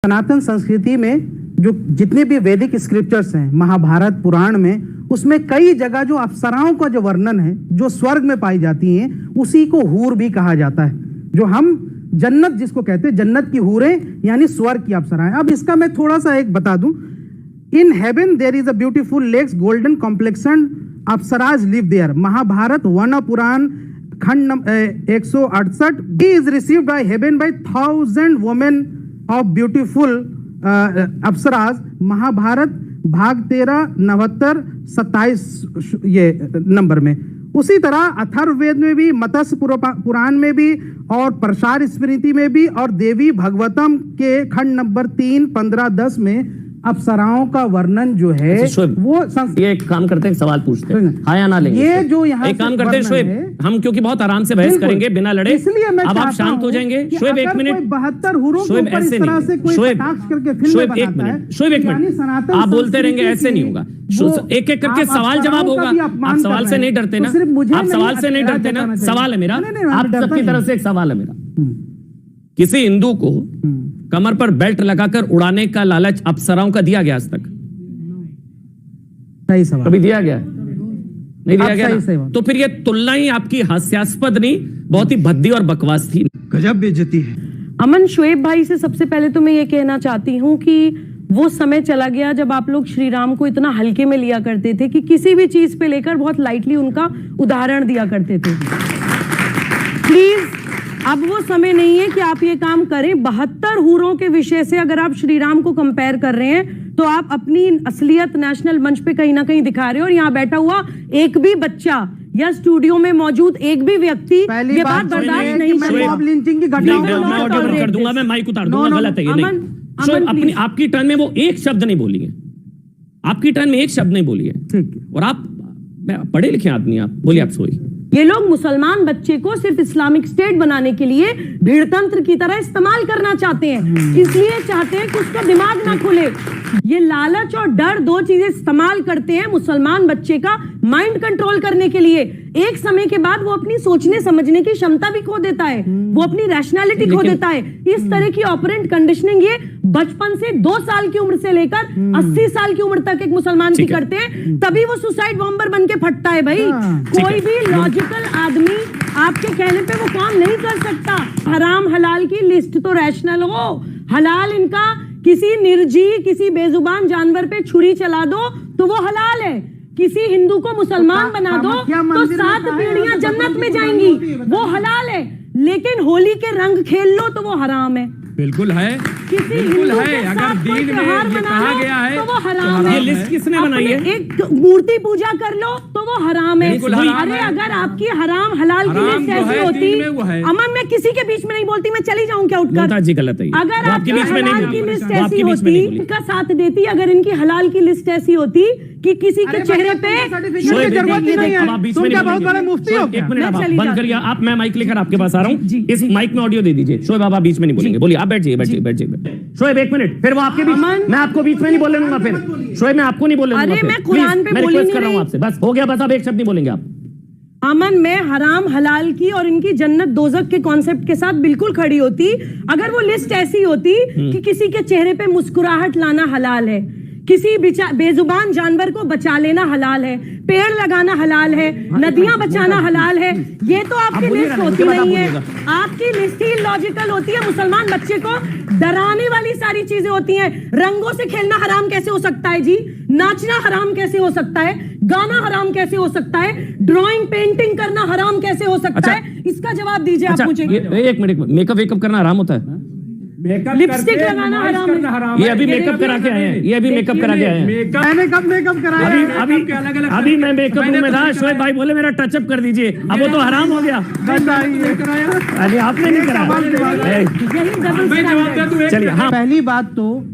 सनातन संस्कृति में जो जितने भी वैदिक स्क्रिप्चर्स हैं, महाभारत पुराण में, उसमें कई जगह जो अप्सराओं का जो वर्णन है जो स्वर्ग में पाई जाती हैं, उसी को हूर भी कहा जाता है। जो हम जन्नत जिसको कहते हैं, जन्नत की हूरें यानी स्वर्ग की अप्सराएं। अब इसका मैं थोड़ा सा एक बता दूं। In heaven there is a beautiful lakes golden complexion apsaras live there. Mahabharata वन पुराण खंड 168 he is received by heaven by 1000 women of beautiful apsaras. Mahabharata भाग 13 79 27 ये नंबर में। उसी तरह अथर्ववेद में भी, मत्स्य पुराण में भी और प्रसार स्मृति में भी और देवी भगवतम के खंड नंबर 3 15 10 में अप्सराओं का वर्णन जो है वो ये एक काम करते हैं, सवाल पूछते हैं, हाँ या ना लेंगे। ये जो यहाँ एक काम करते हैं शोएब, हम क्योंकि बहुत आराम से बहस करेंगे बिना लड़े, इसलिए मैं अब आप शांत हो जाएंगे। शोएब एक मिनट, 72 हुरों के ऊपर इस तरह से कोई कटाक्ष करके फिल्म बनाता है। शोएब एक मिनट, आप बोलते रहेंगे, ऐसे नहीं होगा। एक एक करके सवाल जवाब होगा। आप सवाल से नहीं डरते ना, आप सवाल से नहीं डरते ना। सवाल है मेरा, आप सबकी तरफ से एक सवाल है मेरा। किसी हिंदू को कमर पर बेल्ट लगाकर उड़ाने का लालच अप्सराओं का दिया गया आज तक? सही सवाल। कभी दिया गया? नहीं दिया गया। तो फिर ये तुलना ही आपकी हास्यास्पद नहीं, बहुत ही भद्दी और बकवास थी। गजब बेइज्जती है। अमन, शोएब भाई से सबसे पहले तो मैं ये कहना चाहती हूँ कि वो समय चला गया जब आप लोग श्री राम को इतना हल्के में लिया करते थे कि किसी भी चीज पे लेकर बहुत लाइटली उनका उदाहरण दिया करते थे। प्लीज, अब वो समय नहीं है कि आप ये काम करें। 72 हूरों के विषय से अगर आप श्री राम को कंपेयर कर रहे हैं तो आप अपनी असलियत नेशनल मंच पे कहीं ना कहीं दिखा रहे हो। और यहाँ बैठा हुआ एक भी बच्चा या स्टूडियो में मौजूद एक भी व्यक्ति ये बात बर्दाश्त नहीं कर दूंगा, मैं माइक उतार दूंगा। गलत है ये नहीं। अपनी आपकी टर्न में वो एक शब्द नहीं बोली है, आपकी टर्न में एक शब्द नहीं बोली है। और आप पढ़े लिखे आदमी, आप बोलिए, आप सोई। ये लोग मुसलमान बच्चे को सिर्फ इस्लामिक स्टेट बनाने के लिए भीड़तंत्र की तरह इस्तेमाल करना चाहते हैं। इसलिए चाहते हैं कि उसका दिमाग ना खुले। ये लालच और डर दो चीजें इस्तेमाल करते हैं मुसलमान बच्चे का माइंड कंट्रोल करने के लिए। एक समय के बाद वो अपनी सोचने समझने की क्षमता भी खो देता है, वो अपनी रैशनैलिटी खो देता है। इस तरह की ऑपरेंट कंडीशनिंग ये बचपन से 2 साल की उम्र से लेकर 80 साल की उम्र तक एक मुसलमान की करते हैं, तभी वो सुसाइड बॉम्बर बन के फटता है। भाई, कोई भी लॉजिकल आदमी आपके कहने पे वो काम नहीं कर सकता। हराम हलाल की लिस्ट तो रैशनल हो। हलाल इनका किसी निर्जीव, किसी बेजुबान जानवर पे छुरी चला दो तो वो हलाल है। किसी हिंदू को मुसलमान बना दो तो 7 पीढ़ियां जन्नत में जाएंगी, वो हलाल है। लेकिन होली के रंग खेल लो तो वो हराम है। बिल्कुल है, किसी बिल्कुल है। अगर दीन में ये कहा गया है तो वो हराम है। ये लिस्ट किसने बनाई है? एक मूर्ति पूजा कर लो तो वो हराम है। अरे अगर आपकी हराम हलाल की लिस्ट ऐसी होती, अमन, मैं किसी के बीच में नहीं बोलती, मैं चली जाऊं क्या उठकर? जी गलत है। अगर आपकी हलाल की लिस्ट ऐसी होती, इनका साथ देती। अगर इनकी हलाल की लिस्ट ऐसी होती कि किसी के चेहरे पे बंद करिए आप, मैं माइक लेकर आपके पास आ रहा हूँ। इस माइक में ऑडियो दे दीजिए। शोएब आप बीच में नहीं बोलेंगे, बोलिए। आप बैठिए, बैठिए, बैठिए। शोएब एक मिनट, फिर वो आपके बीच, मैं आपको बीच में नहीं बोलने दूंगा। फिर शोएब मैं आपको नहीं बोलने दूंगा। अरे मैं कुरान पे बोली नहीं रही हूं आपसे, बस हो गया। बस आप एक शब्द नहीं बोलेंगे आप। अमन, मैं हराम हलाल की और इनकी जन्नत दोजख के कॉन्सेप्ट के साथ बिल्कुल खड़ी होती अगर वो लिस्ट ऐसी होती कि किसी के चेहरे पे मुस्कुराहट लाना हलाल है, किसी बेजुबान जानवर को बचा लेना हलाल है, पेड़ लगाना हलाल है, नदियां बचाना हलाल है। ये तो आपकी लिस्ट होती नहीं है। आपकी लिस्ट ही लॉजिकल होती है। मुसलमान बच्चे को डराने वाली सारी चीजें होती हैं। रंगों से खेलना हराम कैसे हो सकता है जी? नाचना हराम कैसे हो सकता है? गाना हराम कैसे हो सकता है? ड्राइंग पेंटिंग करना हराम कैसे हो सकता है? इसका जवाब दीजिए आप मुझे। एक मिनट, मेकअप वेकअप करना हराम होता है? लिपस्टिक लगाना हराम है। ये अभी मेकअप करा के आए हैं, ये अभी मेकअप करा के आए हैं। मैंने कब मेकअप कराया? अभी मैं मेकअप रूम में था, शोएब भाई बोले मेरा टचअप कर दीजिए, अब वो तो हराम हो गया। अरे आपने नहीं कराया। चलिए, हाँ, पहली बात तो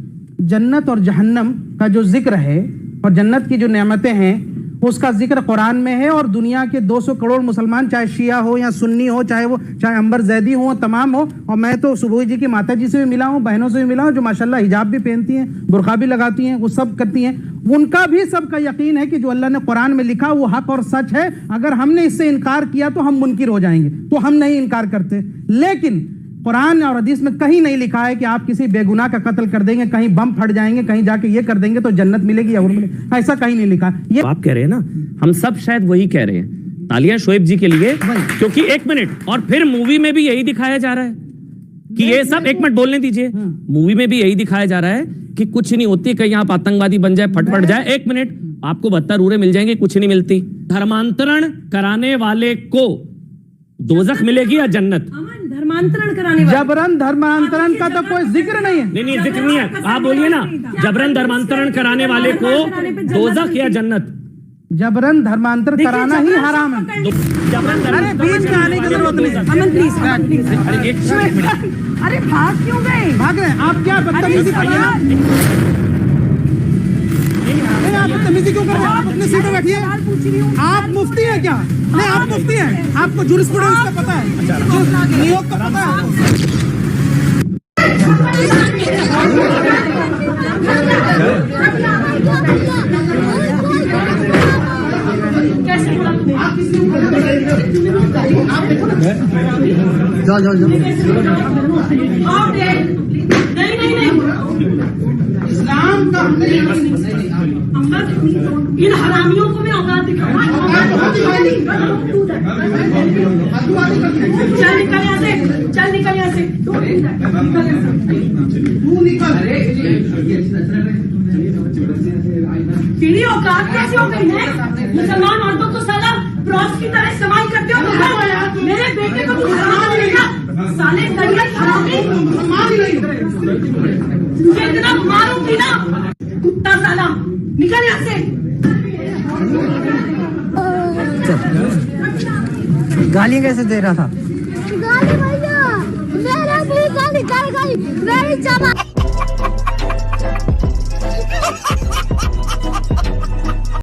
जन्नत और जहन्नम का जो जिक्र है और जन्नत की जो नेमतें हैं उसका जिक्र कुरान में है। और दुनिया के 200 करोड़ मुसलमान, चाहे शिया हो या सुन्नी हो, चाहे अंबर जैदी हो, तमाम हो। और मैं तो सुबह जी की माता जी से भी मिला हूँ, बहनों से भी मिला हूँ जो माशाल्लाह हिजाब भी पहनती हैं, बुर्का भी लगाती हैं, वो सब करती हैं। उनका भी सबका यकीन है कि जो अल्लाह ने कुरान में लिखा वो हक और सच है। अगर हमने इससे इनकार किया तो हम मुनकिर हो जाएंगे, तो हम नहीं इनकार करते। लेकिन कुरान और हदीस में कहीं नहीं लिखा है कि आप किसी बेगुनाह का कत्ल कर देंगे, कहीं बम फट जाएंगे, कहीं जाके ये कर देंगे तो जन्नत मिलेगी या और मिलेगी, ऐसा कहीं नहीं लिखा। ये आप कह रहे हैं ना, हम सब शायद वही कह रहे हैं। तालियां शोएब जी के लिए, क्योंकि एक मिनट, और फिर मूवी में भी यही दिखाया जा रहा है कि ये सब, एक मिनट बोलने दीजिए, मूवी में भी यही दिखाया जा रहा है कि कुछ नहीं होती, कहीं आप आतंकवादी बन जाए, फटफट जाए। एक मिनट, आपको 72 रूरें मिल जाएंगे, कुछ नहीं मिलती। धर्मांतरण कराने वाले को दोजख मिलेगी या जन्नत? धर्मांतरण कराने वाले, जबरन धर्मांतरण का तो कोई जिक्र नहीं है। नहीं, जिक्र नहीं है। आप बोलिए ना, जबरन धर्मांतरण कराने वाले को दोजख या जन्नत? जबरन धर्मांतर कराना ही हराम है। अरे बीच में आने की जरूरत नहीं। अमन प्लीज, अरे भाग क्यों गए? भाग रहे हैं आप? क्या बदतमीजी कर रहे हैं? आप बदतमीजी क्यों कर रहे हैं? आप अपनी सीट पे बैठिए। आप मुफ्ती हैं क्या? नहीं, आप मुफ्ती हैं, आपको जूरिस्प्रूडेंस का पता है, नियोग का पता है। जाओ इस्लाम का इन हरामियों को मैं औकात दिखाऊंगा। चल निकल यहाँ से, चल निकल यहाँ से, तू निकल। तेरी औकात कैसे हो गई है? मुसलमान औरतों को साला क्रॉस की तरह इस्तेमाल करते हो। मेरे बेटे को तू हराम देगा, साले दरिया हरामी, तुझे इतना मारूंगी ना, कुत्ता साला, निकल यहाँ से। गालियाँ कैसे दे रहा था? गाली भैया, मेरा भी गाली, मेरी जमा